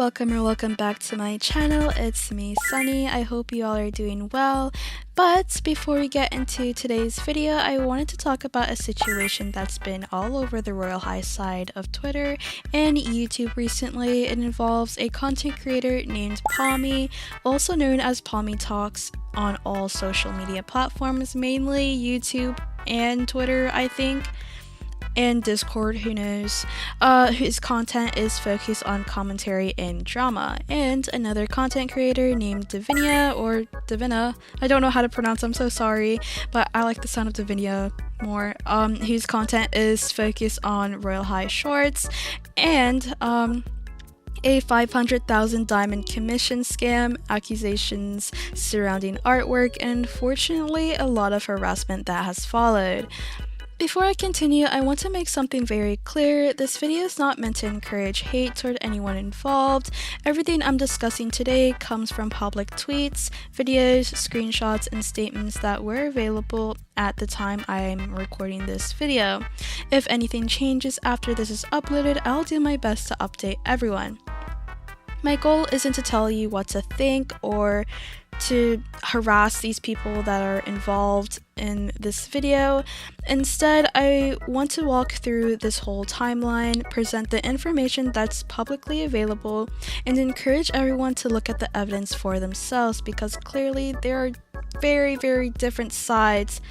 welcome or welcome back to my channel. It's me, Sunny. I hope you all are doing well. But before we get into today's video, I wanted to talk about a situation that's been all over the Royal High side of Twitter and YouTube recently. It involves a content creator named Pawmi, also known as Pawmi Talks on all social media platforms, mainly YouTube and Twitter, I think. And Discord, who knows. His content is focused on commentary and drama. And another content creator named Divinia, or Divina, I don't know how to pronounce, I'm so sorry, but I like the sound of Divinia more, whose content is focused on Royal High shorts and a 500,000 diamond commission scam, accusations surrounding artwork, and unfortunately a lot of harassment that has followed. Before I continue, I want to make something very clear. This video is not meant to encourage hate toward anyone involved. Everything I'm discussing today comes from public tweets, videos, screenshots, and statements that were available at the time I'm recording this video. If anything changes after this is uploaded, I'll do my best to update everyone. My goal isn't to tell you what to think or to harass these people that are involved in this video. Instead, I want to walk through this whole timeline, present the information that's publicly available, and encourage everyone to look at the evidence for themselves, because clearly there are very different sides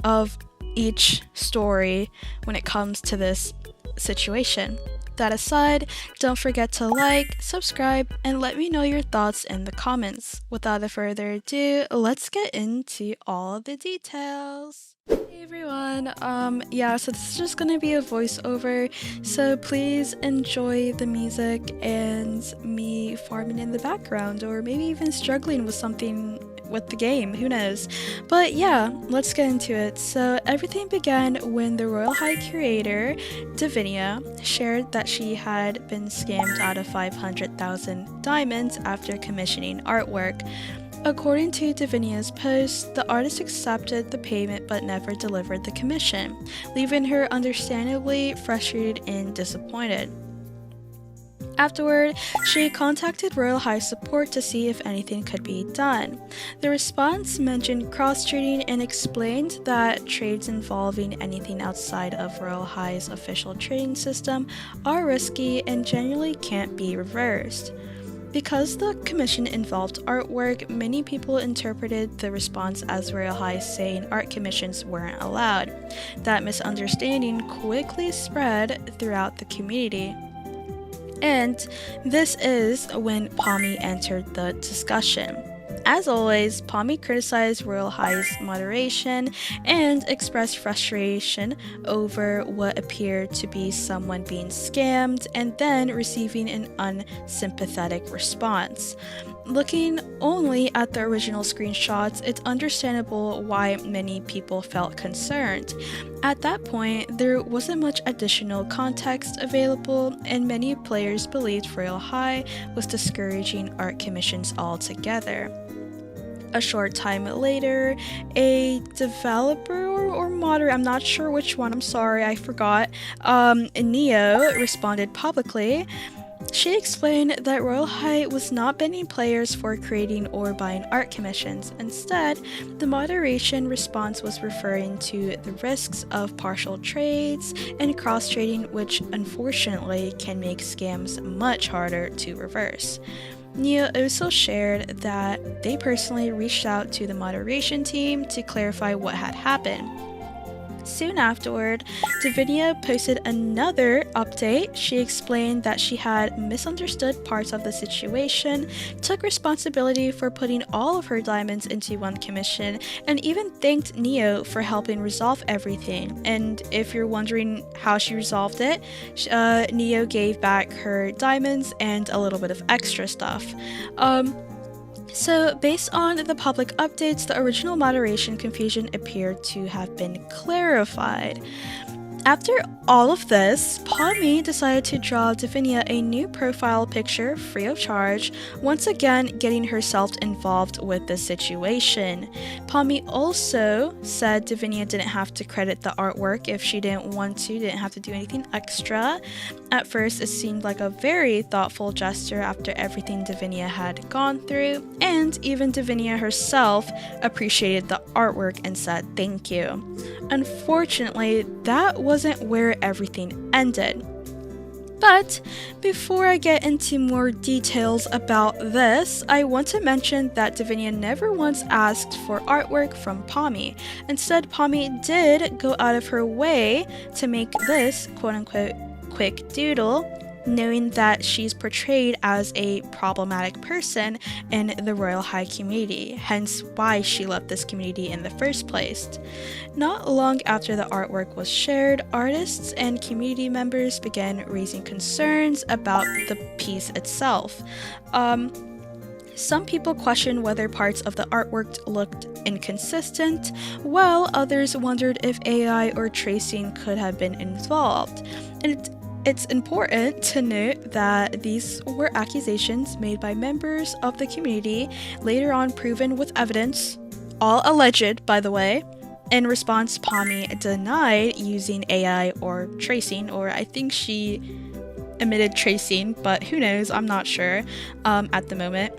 of each story when it comes to this situation. That aside, don't forget to like, subscribe, and let me know your thoughts in the comments. Without further ado, let's get into all the details. Hey everyone, so this is just gonna be a voiceover, so please enjoy the music and me farming in the background, or maybe even struggling with something with the game, who knows. But yeah, let's get into it. So everything began when the Royal High creator, Divinia, shared that she had been scammed out of 500,000 diamonds after commissioning artwork. According to Divinia's post, the artist accepted the payment but never delivered the commission, leaving her understandably frustrated and disappointed. Afterward, she contacted Royal High support to see if anything could be done. The response mentioned cross-trading and explained that trades involving anything outside of Royal High's official trading system are risky and generally can't be reversed. Because the commission involved artwork, many people interpreted the response as Royal High saying art commissions weren't allowed. That misunderstanding quickly spread throughout the community. And this is when Pawmi entered the discussion. As always, Pawmi criticized Royal High's moderation and expressed frustration over what appeared to be someone being scammed and then receiving an unsympathetic response. Looking only at the original screenshots, it's understandable why many people felt concerned. At that point, there wasn't much additional context available, and many players believed Royal High was discouraging art commissions altogether. A short time later, a developer or modder, I'm not sure which one, I'm sorry, I forgot, Neo responded publicly. She explained that Royal High was not banning players for creating or buying art commissions. Instead, the moderation response was referring to the risks of partial trades and cross-trading, which unfortunately can make scams much harder to reverse. Neo also shared that they personally reached out to the moderation team to clarify what had happened. Soon afterward, Divinia posted another update. She explained that she had misunderstood parts of the situation, took responsibility for putting all of her diamonds into one commission, and even thanked Neo for helping resolve everything. And if you're wondering how she resolved it, Neo gave back her diamonds and a little bit of extra stuff. So, based on the public updates, the original moderation confusion appeared to have been clarified. After all of this, Pawmi decided to draw Davinia a new profile picture free of charge, once again getting herself involved with the situation. Pawmi also said Davinia didn't have to credit the artwork if she didn't want to, didn't have to do anything extra. At first, it seemed like a very thoughtful gesture after everything Davinia had gone through, and even Davinia herself appreciated the artwork and said thank you. Unfortunately, that wasn't where everything ended. But before I get into more details about this, I want to mention that Davinia never once asked for artwork from Pawmi. Instead, Pawmi did go out of her way to make this quote-unquote quick doodle, knowing that she's portrayed as a problematic person in the Royal High community, hence why she left this community in the first place. Not long after the artwork was shared, artists and community members began raising concerns about the piece itself. Some people questioned whether parts of the artwork looked inconsistent, while others wondered if AI or tracing could have been involved. And it's important to note that these were accusations made by members of the community, later on proven with evidence, all alleged, by the way. In response, Pawmi denied using AI or tracing, or I think she admitted tracing, but who knows, I'm not sure at the moment.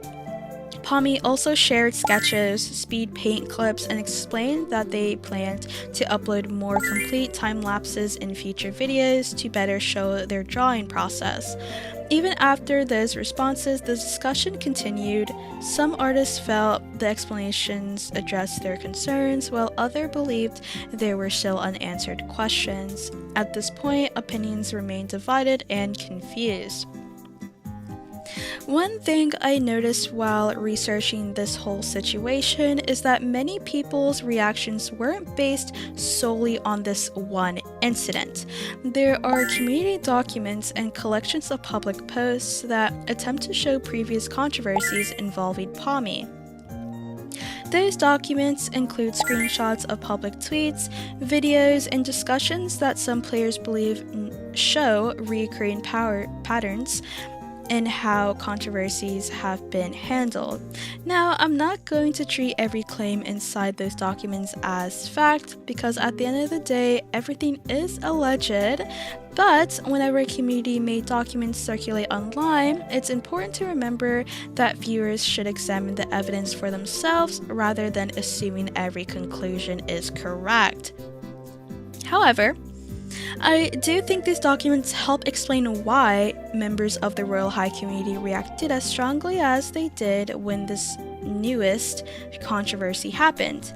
Pawmi also shared sketches, speed paint clips, and explained that they planned to upload more complete time lapses in future videos to better show their drawing process. Even after those responses, the discussion continued. Some artists felt the explanations addressed their concerns, while others believed there were still unanswered questions. At this point, opinions remained divided and confused. One thing I noticed while researching this whole situation is that many people's reactions weren't based solely on this one incident. There are community documents and collections of public posts that attempt to show previous controversies involving Pawmi. Those documents include screenshots of public tweets, videos, and discussions that some players believe show recurring patterns in how controversies have been handled. Now, I'm not going to treat every claim inside those documents as fact, because at the end of the day, everything is alleged. But whenever community-made documents circulate online, it's important to remember that viewers should examine the evidence for themselves rather than assuming every conclusion is correct. However, I do think these documents help explain why members of the Royal High community reacted as strongly as they did when this newest controversy happened.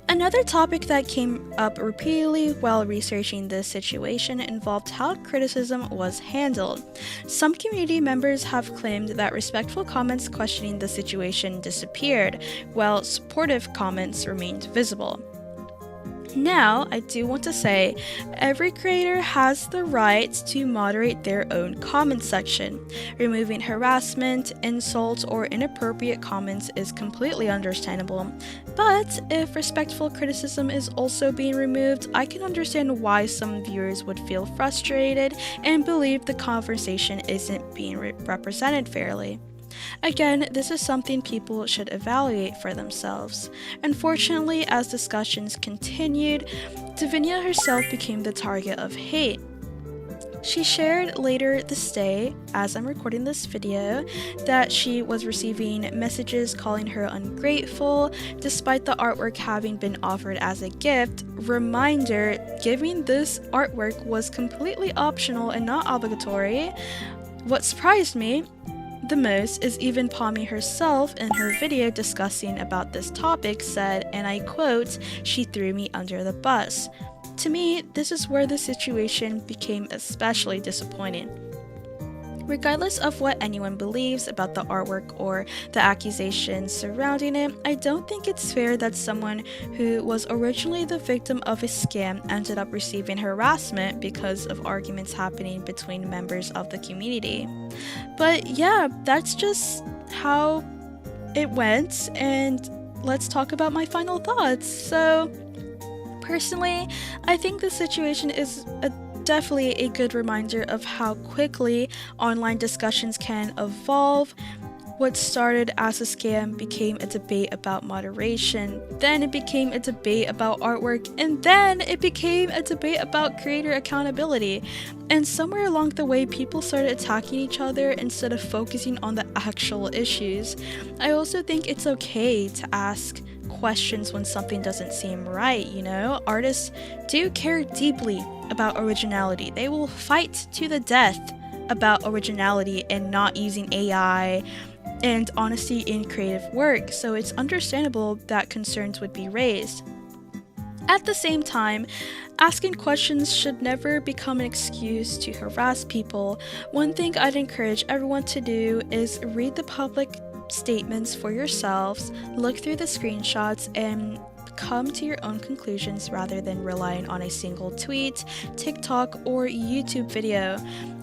Another topic that came up repeatedly while researching this situation involved how criticism was handled. Some community members have claimed that respectful comments questioning the situation disappeared, while supportive comments remained visible. Now, I do want to say, every creator has the right to moderate their own comment section. Removing harassment, insults, or inappropriate comments is completely understandable. But if respectful criticism is also being removed, I can understand why some viewers would feel frustrated and believe the conversation isn't being represented fairly. Again, this is something people should evaluate for themselves. Unfortunately, as discussions continued, Davinia herself became the target of hate. She shared later this day, as I'm recording this video, that she was receiving messages calling her ungrateful, despite the artwork having been offered as a gift. Reminder, giving this artwork was completely optional and not obligatory. What surprised me the most is even Pawmi herself in her video discussing about this topic said, and I quote, "She threw me under the bus." To me, this is where the situation became especially disappointing. Regardless of what anyone believes about the artwork or the accusations surrounding it, I don't think it's fair that someone who was originally the victim of a scam ended up receiving harassment because of arguments happening between members of the community. But yeah, that's just how it went, and let's talk about my final thoughts. So, personally, I think the situation is definitely a good reminder of how quickly online discussions can evolve. What started as a scam became a debate about moderation, then it became a debate about artwork, and then it became a debate about creator accountability. And somewhere along the way, people started attacking each other instead of focusing on the actual issues. I also think it's okay to ask questions when something doesn't seem right, you know? Artists do care deeply about originality. They will fight to the death about originality and not using AI and honesty in creative work, so it's understandable that concerns would be raised. At the same time, asking questions should never become an excuse to harass people. One thing I'd encourage everyone to do is read the public statements for yourselves, look through the screenshots, and come to your own conclusions rather than relying on a single tweet, TikTok, or YouTube video.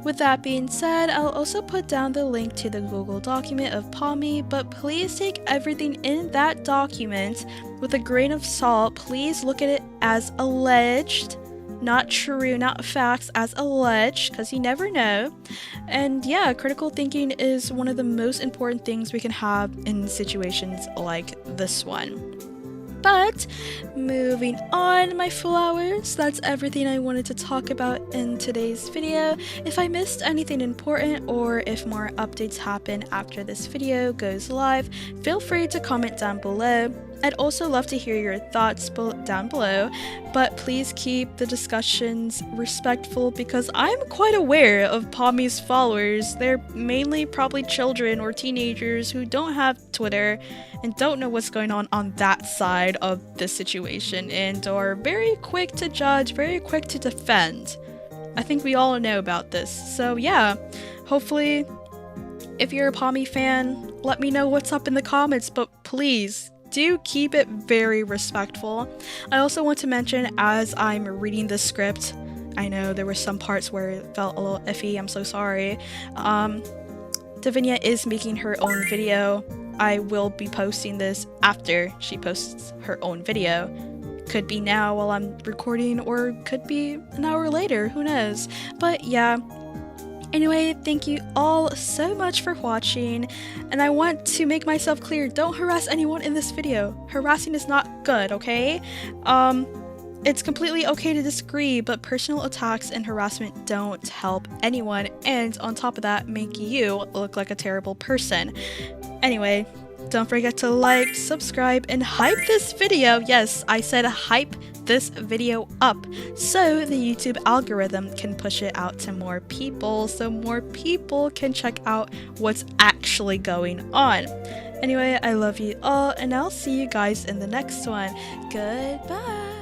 With that being said, I'll also put down the link to the Google document of Pawmi, but please take everything in that document with a grain of salt. Please look at it as alleged, not true, not facts, as alleged, because you never know. And yeah, critical thinking is one of the most important things we can have in situations like this one. But moving on, my flowers, that's everything I wanted to talk about in today's video. If I missed anything important or if more updates happen after this video goes live, feel free to comment down below. I'd also love to hear your thoughts down below, but please keep the discussions respectful because I'm quite aware of Pawmi's followers. They're mainly probably children or teenagers who don't have Twitter and don't know what's going on that side of the situation and are very quick to judge, very quick to defend. I think we all know about this. So yeah, hopefully if you're a Pawmi fan, let me know what's up in the comments, but please do keep it very respectful. I also want to mention, as I'm reading the script, I know there were some parts where it felt a little iffy, I'm so sorry. Davinia is making her own video. I will be posting this after she posts her own video. Could be now while I'm recording, or could be an hour later, who knows. But yeah. Anyway, thank you all so much for watching, and I want to make myself clear, don't harass anyone in this video. Harassing is not good, okay? It's completely okay to disagree, but personal attacks and harassment don't help anyone, and on top of that, make you look like a terrible person. Anyway, don't forget to like, subscribe, and hype this video. Yes, I said hype this video up so the YouTube algorithm can push it out to more people so more people can check out what's actually going on. Anyway, I love you all and I'll see you guys in the next one. Goodbye.